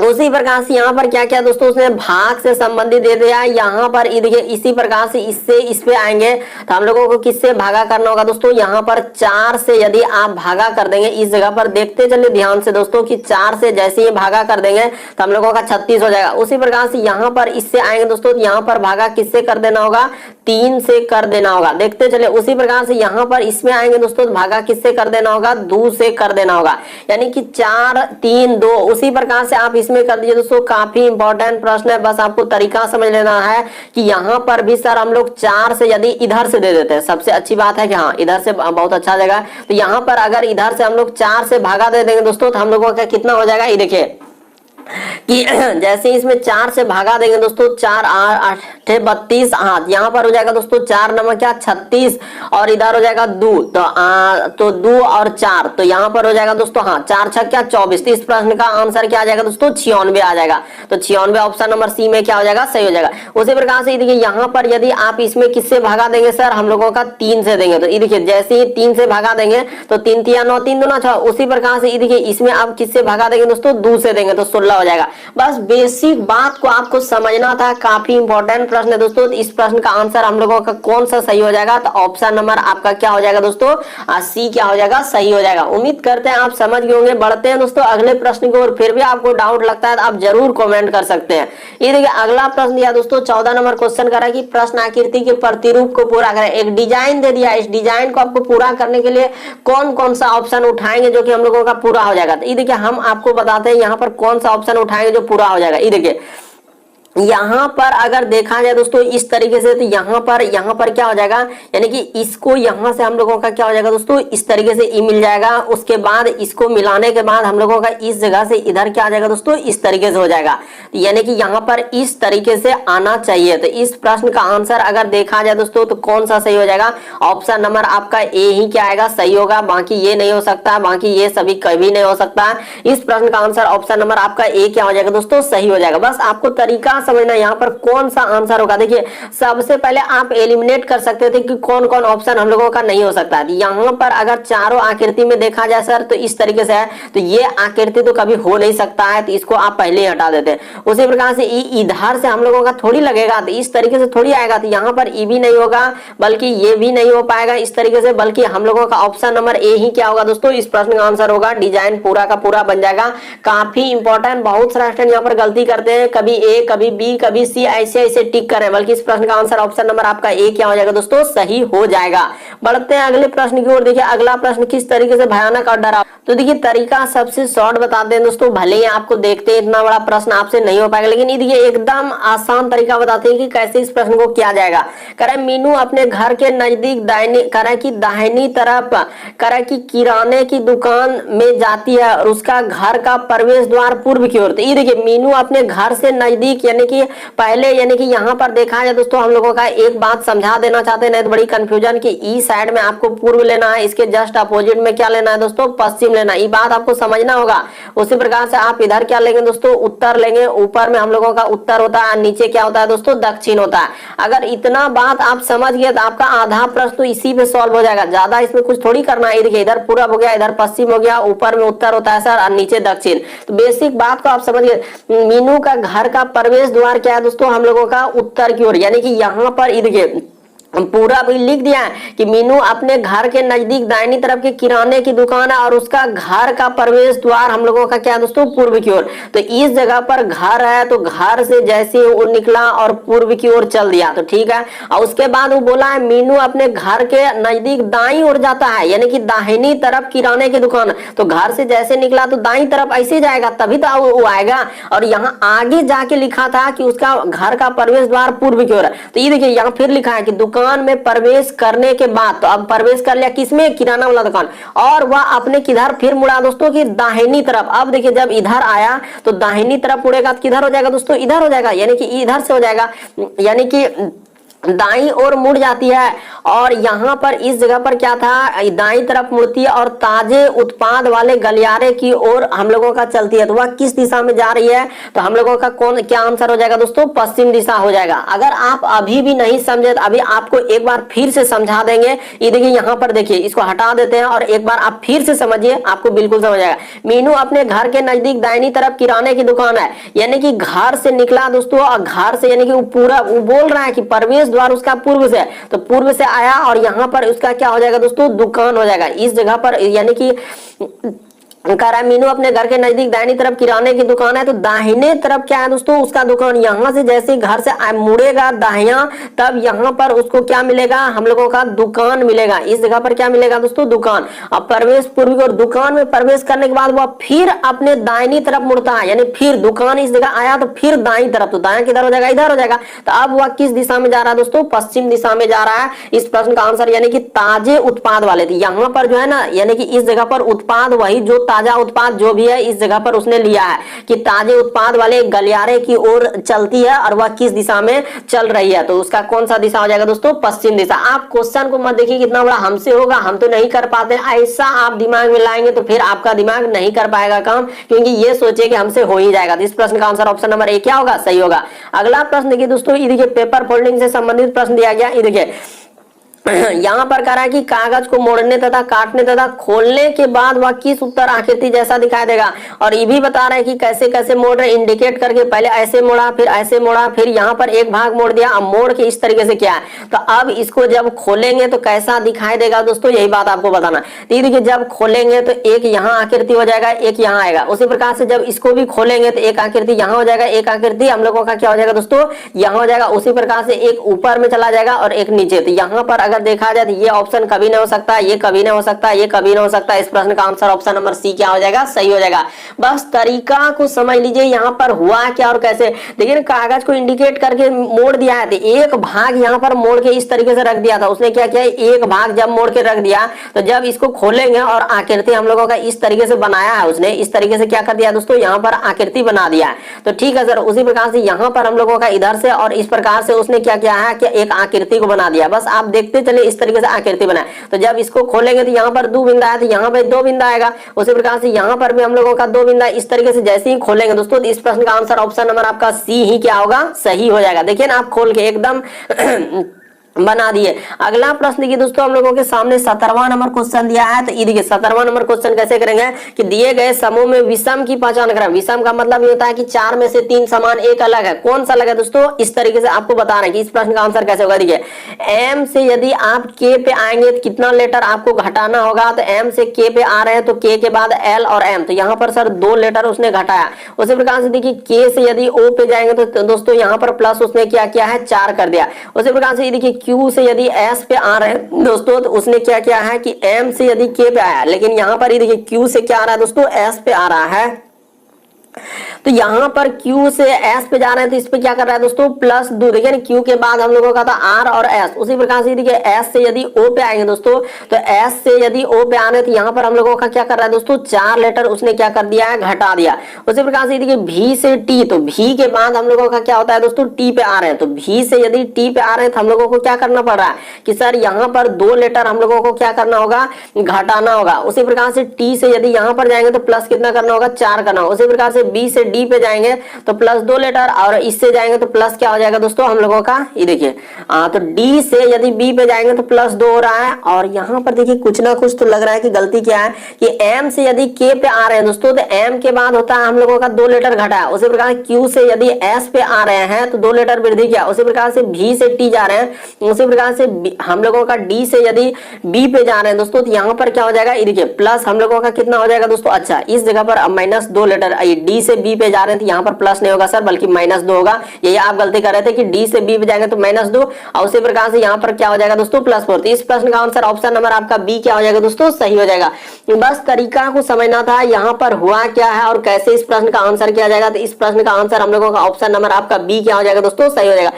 उसी प्रकार से यहाँ पर क्या किया दोस्तों उसने भाग से संबंधित दे दिया। यहाँ पर देखिए इसी प्रकार से इससे इस पे आएंगे तो हम लोगों को किससे भागा करना होगा दोस्तों, यहाँ पर 4 से यदि आप भागा कर देंगे इस जगह पर देखते चलिए ध्यान से दोस्तों कि 4 से जैसे ही भागा कर देंगे तो हम लोगों का 36 हो जाएगा। उसी प्रकार से यहाँ पर इससे आएंगे दोस्तों तो यहाँ पर भागा किससे कर देना होगा 3 से कर देना होगा। देखते चले उसी प्रकार से यहाँ पर इसमें आएंगे दोस्तों भागा किससे कर देना होगा 2 से कर देना होगा, यानी कि 4 3 2। उसी प्रकार से आप इसमें कर दीजिए दोस्तों। काफी इंपॉर्टेंट प्रश्न है, बस आपको तरीका समझ लेना है कि यहाँ पर भी सर हम लोग 4 से यदि इधर से दे देते हैं, सबसे अच्छी बात है कि हाँ इधर से बहुत अच्छा जगह है, तो यहाँ पर अगर इधर से हम लोग 4 से भागा दे देंगे दोस्तों तो हम लोगों का कितना हो जाएगा, ये देखिए कि जैसे इसमें 4 से भागा देंगे दोस्तों, 4 8 32, हाँ यहाँ पर हो जाएगा दोस्तों 4 नमक क्या 36 और इधर हो जाएगा 2, तो 2 और 4, तो यहाँ पर हो जाएगा दोस्तों हाँ 4 6 क्या 24। तो इस प्रश्न का आंसर क्या आ जाएगा दोस्तों 96 आ जाएगा। तो 96 ऑप्शन नंबर सी में क्या हो जाएगा, सही हो जाएगा। उसी प्रकार से देखिए यहाँ पर यदि आप इसमें किससे भागा देंगे सर, हम लोगों का 3 से देंगे, तो ये देखिए जैसे ही 3 से भागा देंगे तो 3 3 9 3 2 6। उसी प्रकार से ये देखिए इसमें आप किससे भागा देंगे दोस्तों, 2 से देंगे तो 16 हो जाएगा। बस बेसिक बात को आपको समझना था, काफी इंपॉर्टेंट प्रश्न है दोस्तों। इस प्रश्न का आंसर हम लोगों का कौन सा सही हो जाएगा, तो ऑप्शन नंबर आपका क्या हो जाएगा दोस्तों, सी क्या हो जाएगा, सही हो जाएगा। उम्मीद करते हैं आप समझ गए होंगे। बढ़ते हैं दोस्तों अगले प्रश्न की ओर। फिर भी आपको डाउट लगता है तो आप जरूर कमेंट कर सकते हैं। ये देखिए अगला प्रश्न दिया दोस्तों 14 नंबर क्वेश्चन करा कि प्रश्न आकृति के प्रतिरूप को पूरा करें। एक डिजाइन दे दिया, इस डिजाइन को आपको पूरा करने के लिए कौन कौन सा ऑप्शन उठाएंगे जो कि हम लोगों का पूरा हो जाएगा। तो ये देखिए हम आपको बताते हैं यहाँ पर कौन सा ऑप्शन उठाएंगे जो पूरा हो जाएगा। ये देखिए यहाँ पर अगर देखा जाए दोस्तों इस तरीके से, तो यहाँ पर क्या हो जाएगा, यानी कि इसको यहाँ से हम लोगों का क्या हो जाएगा दोस्तों, इस तरीके से ई मिल जाएगा। उसके बाद इसको मिलाने के बाद हम लोगों का इस जगह से इधर क्या आ जाएगा दोस्तों, इस तरीके से हो जाएगा। यानी कि यहाँ पर इस तरीके से आना चाहिए। तो इस प्रश्न का आंसर अगर देखा जाए दोस्तों तो कौन सा सही हो जाएगा, ऑप्शन नंबर आपका ए ही क्या आएगा, सही होगा। बाकी ये नहीं हो सकता, बाकी ये सभी कभी नहीं हो सकता। इस प्रश्न का आंसर ऑप्शन नंबर आपका ए क्या हो जाएगा दोस्तों, सही हो जाएगा। बस आपको तरीका समझना यहाँ पर कौन सा आंसर होगा। देखिए सबसे पहले आप एलिमिनेट कर सकते थे कि कौन कौन ऑप्शन हम लोगों का नहीं हो सकता है। यहाँ पर अगर चारों आकृति में देखा जाए सर तो इस तरीके से है, तो ये आकृति तो कभी हो नहीं सकता है, तो इसको आप पहले ही हटा देते हैं। उसी प्रकार से इधर से हम लोगों का थोड़ी लगेगा, तो इस तरीके से थोड़ी आएगा, तो यहाँ पर ई भी नहीं होगा, बल्कि ये भी नहीं हो पाएगा इस तरीके से, बल्कि हम लोगों का ऑप्शन नंबर ए ही क्या होगा दोस्तों, इस प्रश्न का आंसर होगा। डिजाइन पूरा का पूरा बन जाएगा। काफी इंपॉर्टेंट, बहुत सारे स्टूडेंट यहाँ पर गलती करते हैं, कभी ए कभी बी कभी सी, ऐसे ऐसे टिक करें, बल्कि इस प्रश्न का आंसर ऑप्शन नंबर आपका ए क्या हो जाएगा दोस्तों, सही हो जाएगा। बढ़ते हैं अगले प्रश्न की ओर। देखिए अगला प्रश्न किस तरीके से भयानक और डरावना, तो देखिए तरीका सबसे शॉर्ट बताते हैं दोस्तों। भले ही आपको देखते हैं इतना बड़ा प्रश्न आपसे नहीं हो पाएगा, लेकिन ये देखिए एकदम आसान तरीका बताते हैं कि कैसे इस प्रश्न को किया जाएगा। करे मीनू अपने घर के नजदीक दाहिनी तरफ करे कि किराने की दुकान में जाती है और उसका घर का प्रवेश द्वार पूर्व की ओर। तो ये देखिए मीनू अपने घर से नजदीक, यानी कि पहले, यानी कि यहाँ पर देखा जाए दोस्तों हम लोगों का एक बात समझा देना चाहते हैं, नहीं तो बड़ी कंफ्यूजन की ई साइड में आपको पूर्व लेना है, इसके जस्ट अपोजिट में क्या लेना है दोस्तों, पश्चिम लेना है। ये बात आपको समझना होगा। उसी प्रकार से आप इधर क्या लेंगे दोस्तों, उत्तर लेंगे। ऊपर में हम लोगों का उत्तर होता है, नीचे क्या होता है दोस्तों, दक्षिण होता है। अगर इतना बात आप समझ गए तो आपका आधा प्रश्न तो इसी पे सॉल्व हो जाएगा। ज्यादा इसमें कुछ थोड़ी करना है। देखिए इधर पूरब हो गया, इधर पश्चिम हो गया, ऊपर में उत्तर होता है सर और नीचे दक्षिण। तो बेसिक बात को आप समझ गए। मीनू का घर का प्रवेश द्वार क्या है दोस्तों, हम लोगों का उत्तर की ओर, यानी कि यहाँ पर देखिए पूरा भी लिख दिया है कि मीनू अपने घर के नजदीक दाहिनी तरफ के किराने की दुकान है और उसका घर का प्रवेश द्वार हम लोगों का क्या दोस्तों, पूर्व की ओर। तो इस जगह पर घर है, तो घर से जैसे वो निकला और पूर्व की ओर चल दिया, तो ठीक है। और उसके बाद वो बोला है मीनू अपने घर के नजदीक दाई ओर जाता है, यानी कि दाहिनी तरफ किराने की दुकान। तो घर से जैसे निकला तो दाई तरफ ऐसे जाएगा, तभी तो वो आएगा। और यहाँ आगे जाके लिखा था कि उसका घर का प्रवेश द्वार पूर्व की ओर है। तो ये देखिए यहाँ फिर लिखा है कि दुकान में प्रवेश करने के बाद, तो अब प्रवेश कर लिया किसमें, किराना वाला दुकान, और वह अपने किधर फिर मुड़ा दोस्तों की दाहिनी तरफ। अब देखिए जब इधर आया तो दाहिनी तरफ मुड़ेगा तो किधर हो जाएगा दोस्तों, इधर हो जाएगा, यानी कि इधर से हो जाएगा, यानी कि दाई ओर मुड़ जाती है। और यहाँ पर इस जगह पर क्या था, दाई तरफ मुड़ती है और ताजे उत्पाद वाले गलियारे की ओर हम लोगों का चलती है। तो वह किस दिशा में जा रही है, तो हम लोगों का कौन क्या आंसर हो जाएगा दोस्तों, पश्चिम दिशा हो जाएगा। अगर आप अभी भी नहीं समझे तो अभी आपको एक बार फिर से समझा देंगे। ये देखिए यहाँ पर देखिए, इसको हटा देते हैं और एक बार आप फिर से समझिए, आपको बिल्कुल समझ आएगा। मीनू अपने घर के नजदीक दाहिनी तरफ किराने की दुकान है, यानी कि घर से निकला दोस्तों, और घर से यानी कि पूरा वो बोल रहा है कि प्रवेश द्वार उसका पूर्व से, तो पूर्व से आया और यहाँ पर उसका क्या हो जाएगा दोस्तों, दुकान हो जाएगा। इस जगह पर यानी कि कह रहा है मीनू अपने घर के नजदीक दाहिनी तरफ किराने की दुकान है, तो दाहिने तरफ क्या है दोस्तों, उसका दुकान। यहां से जैसे घर से मुड़ेगा दाहिया, तब यहां पर उसको क्या मिलेगा, हम लोगों का दुकान मिलेगा। इस जगह पर क्या मिलेगा दोस्तों, दुकान। अब प्रवेश पूर्वी और दुकान में प्रवेश करने के बाद वह फिर अपने दाहिनी तरफ मुड़ता है, यानी फिर दुकान इस जगह आया तो फिर दाई तरफ, तो दाया किधर हो जाएगा, इधर हो जाएगा। तो अब वह किस दिशा में जा रहा है दोस्तों, पश्चिम दिशा में जा रहा है। इस प्रश्न का आंसर यानी कि ताजे उत्पाद वाले थे। यहाँ पर जो है ना, यानी कि इस जगह पर उत्पाद वही जो ताजा उत्पाद जो भी है इस जगह पर उसने लिया है कि ताजे उत्पाद वाले गलियारे की ओर चलती है, और वह किस दिशा में चल रही है, तो उसका कौन सा दिशा हो जाएगा दोस्तों, पश्चिम दिशा। आप क्वेश्चन को मत देखिए कितना बड़ा हमसे होगा, हम तो नहीं कर पाते, ऐसा आप दिमाग में लाएंगे तो फिर आपका दिमाग नहीं कर पाएगा काम, क्योंकि ये सोचे कि हमसे हो ही जाएगा। तो इस प्रश्न का आंसर ऑप्शन नंबर ए क्या होगा, सही होगा। अगला प्रश्न देखिए दोस्तों, ये देखिए पेपर फोल्डिंग से संबंधित प्रश्न दिया गया। ये देखिए यहां पर कह रहा है कि कागज को मोड़ने तथा काटने तथा खोलने के बाद वह किस उत्तर आकृति जैसा दिखाई देगा, और ये भी बता रहे हैं कि कैसे कैसे मोड़ रहे, इंडिकेट करके पहले ऐसे मोड़ा, फिर ऐसे मोड़ा, फिर यहाँ पर एक भाग मोड़ दिया, अब मोड़ के इस तरीके से क्या है। तो अब इसको जब खोलेंगे तो कैसा दिखाई देगा दोस्तों, यही बात आपको बताना। तो देखिए जब खोलेंगे तो एक यहाँ आकृति हो जाएगा, एक यहाँ आएगा। उसी प्रकार से जब इसको भी खोलेंगे तो एक आकृति यहाँ हो जाएगा, एक आकृति हम लोगों का क्या हो जाएगा दोस्तों, यहाँ हो जाएगा। उसी प्रकार से एक ऊपर में चला जाएगा और एक नीचे। तो यहाँ पर देखा जाए तो ये ऑप्शन कभी नहीं हो सकता, ये कभी नहीं हो सकता, ये कभी नहीं हो सकता। इस प्रश्न का आंसर ऑप्शन नंबर सी क्या हो जाएगा, सही हो जाएगा। बस तरीका को समझ लीजिए, यहाँ पर हुआ क्या और कैसे। देखिए कागज को इंडिकेट करके मोड़ दिया है, तो एक भाग यहाँ पर मोड़ के इस तरीके से रख दिया था। उसने क्या किया, एक भाग जब मोड़ के रख दिया तो जब इसको खोलेंगे और आकृति हम लोगों का इस तरीके से बनाया है, उसने इस तरीके से क्या कर दिया दोस्तों, यहाँ पर आकृति बना दिया है। तो ठीक है सर, उसी प्रकार से यहाँ पर हम लोगों का इधर से और इस प्रकार से उसने क्या किया है कि एक आकृति को बना दिया। बस आप देखते चले इस तरीके से आकृति बनाए। तो जब इसको खोलेंगे तो यहाँ पर 2 बिंदा है, तो यहाँ पे 2 बिंदा आएगा। उसी प्रकार से यहाँ पर भी हम लोगों का 2 बिंदा। इस तरीके से जैसे ही खोलेंगे दोस्तों, तो इस प्रश्न का आंसर ऑप्शन नंबर आपका सी ही क्या होगा, सही हो जाएगा। देखिए ना, आप खोल के एकदम बना दिए। अगला प्रश्न देखिए दोस्तों, हम लोगों के सामने 17वां नंबर क्वेश्चन दिया है। तो ये देखिए 17वां नंबर क्वेश्चन कैसे करेंगे कि दिए गए समूह में विषम की पहचान करें। विषम का मतलब ये होता है कि 4 में से 3 समान, एक अलग है। कौन सा अलग है दोस्तों, इस तरीके से आपको बता रहे हैं कि इस प्रश्न का आंसर कैसे होगा। देखिए एम से यदि आप के पे आएंगे तो कितना लेटर आपको घटाना होगा। तो एम से के पे आ रहे हैं तो के के बाद एल और एम, तो यहाँ पर सर 2 लेटर उसने घटाया। उसी प्रकार से देखिए के से यदि ओ पे जाएंगे तो दोस्तों यहाँ पर प्लस उसने क्या किया है, 4 कर दिया। उसी प्रकार से देखिए क्यू से यदि एस पे आ रहे हैं दोस्तों, तो उसने क्या किया है कि एम से यदि के पे आया, लेकिन यहाँ पर ये देखिए क्यू से क्या आ रहा है दोस्तों, एस पे आ रहा है। तो यहाँ पर Q से S पे जा रहे हैं, तो इस पे क्या कर रहा है दोस्तों, प्लस 2। देखिए ना, Q के बाद हम लोगों का था R और S। उसी प्रकार से देखिए S से यदि O पे आएंगे दोस्तों, तो S से यदि O पे आने तो यहाँ पर हम लोगों का क्या कर रहा है दोस्तों, 4 लेटर उसने क्या कर दिया है, घटा दिया। उसी प्रकार से देखिए V से T, तो V के बाद हम लोगों का क्या होता है दोस्तों, T पे आ रहे हैं। तो V से यदि T पे आ रहे हैं तो हम लोगों को क्या करना पड़ रहा है कि सर यहाँ पर 2 लेटर हम लोगों को क्या करना होगा, घटाना होगा। उसी प्रकार से T से यदि यहाँ पर जाएंगे तो प्लस कितना करना होगा, 4 करना होगा। उसी प्रकार से B से D पे जाएंगे तो प्लस 2 लेटर, और इससे जाएंगे तो प्लस क्या हो जाएगा दोस्तों हम लोगों का, ये देखिए तो D से यदि B पे जाएंगे तो प्लस 2 हो रहा है। और यहाँ पर देखिए कुछ ना कुछ तो लग रहा है कि गलती क्या है कि M से यदि K पे आ रहे हैं दोस्तों, तो M के बाद होता है हम लोगों का 2 लेटर घटाया। उसी प्रकार Q से यदि S पे आ रहे हैं तो 2 लेटर वृद्धि किया। उसी प्रकार से V से T जा रहे हैं, उसी प्रकार से हम लोगों का D से यदि B पे जा रहे हैं दोस्तों, तो यहाँ पर क्या हो जाएगा, ये देखिए प्लस हम लोगों का कितना हो जाएगा दोस्तों, अच्छा इस जगह पर माइनस 2 लेटर, D से B पे जा रहे हैं तो यहाँ पर प्लस नहीं होगा सर, बल्कि -2 होगा। यही आप गलती कर रहे थे कि D से B पे जाएंगे तो -2, और उसी प्रकार से यहाँ पर क्या हो जाएगा दोस्तों, +4। तो इस प्रश्न का आंसर ऑप्शन नंबर आपका बी क्या हो जाएगा दोस्तों, सही हो जाएगा। बस तरीका को समझना था यहाँ पर हुआ क्या है और कैसे इस प्रश्न का आंसर किया जाएगा। तो इस प्रश्न का आंसर हम लोगों का ऑप्शन नंबर आपका बी क्या हो जाएगा दोस्तों, सही हो जाएगा।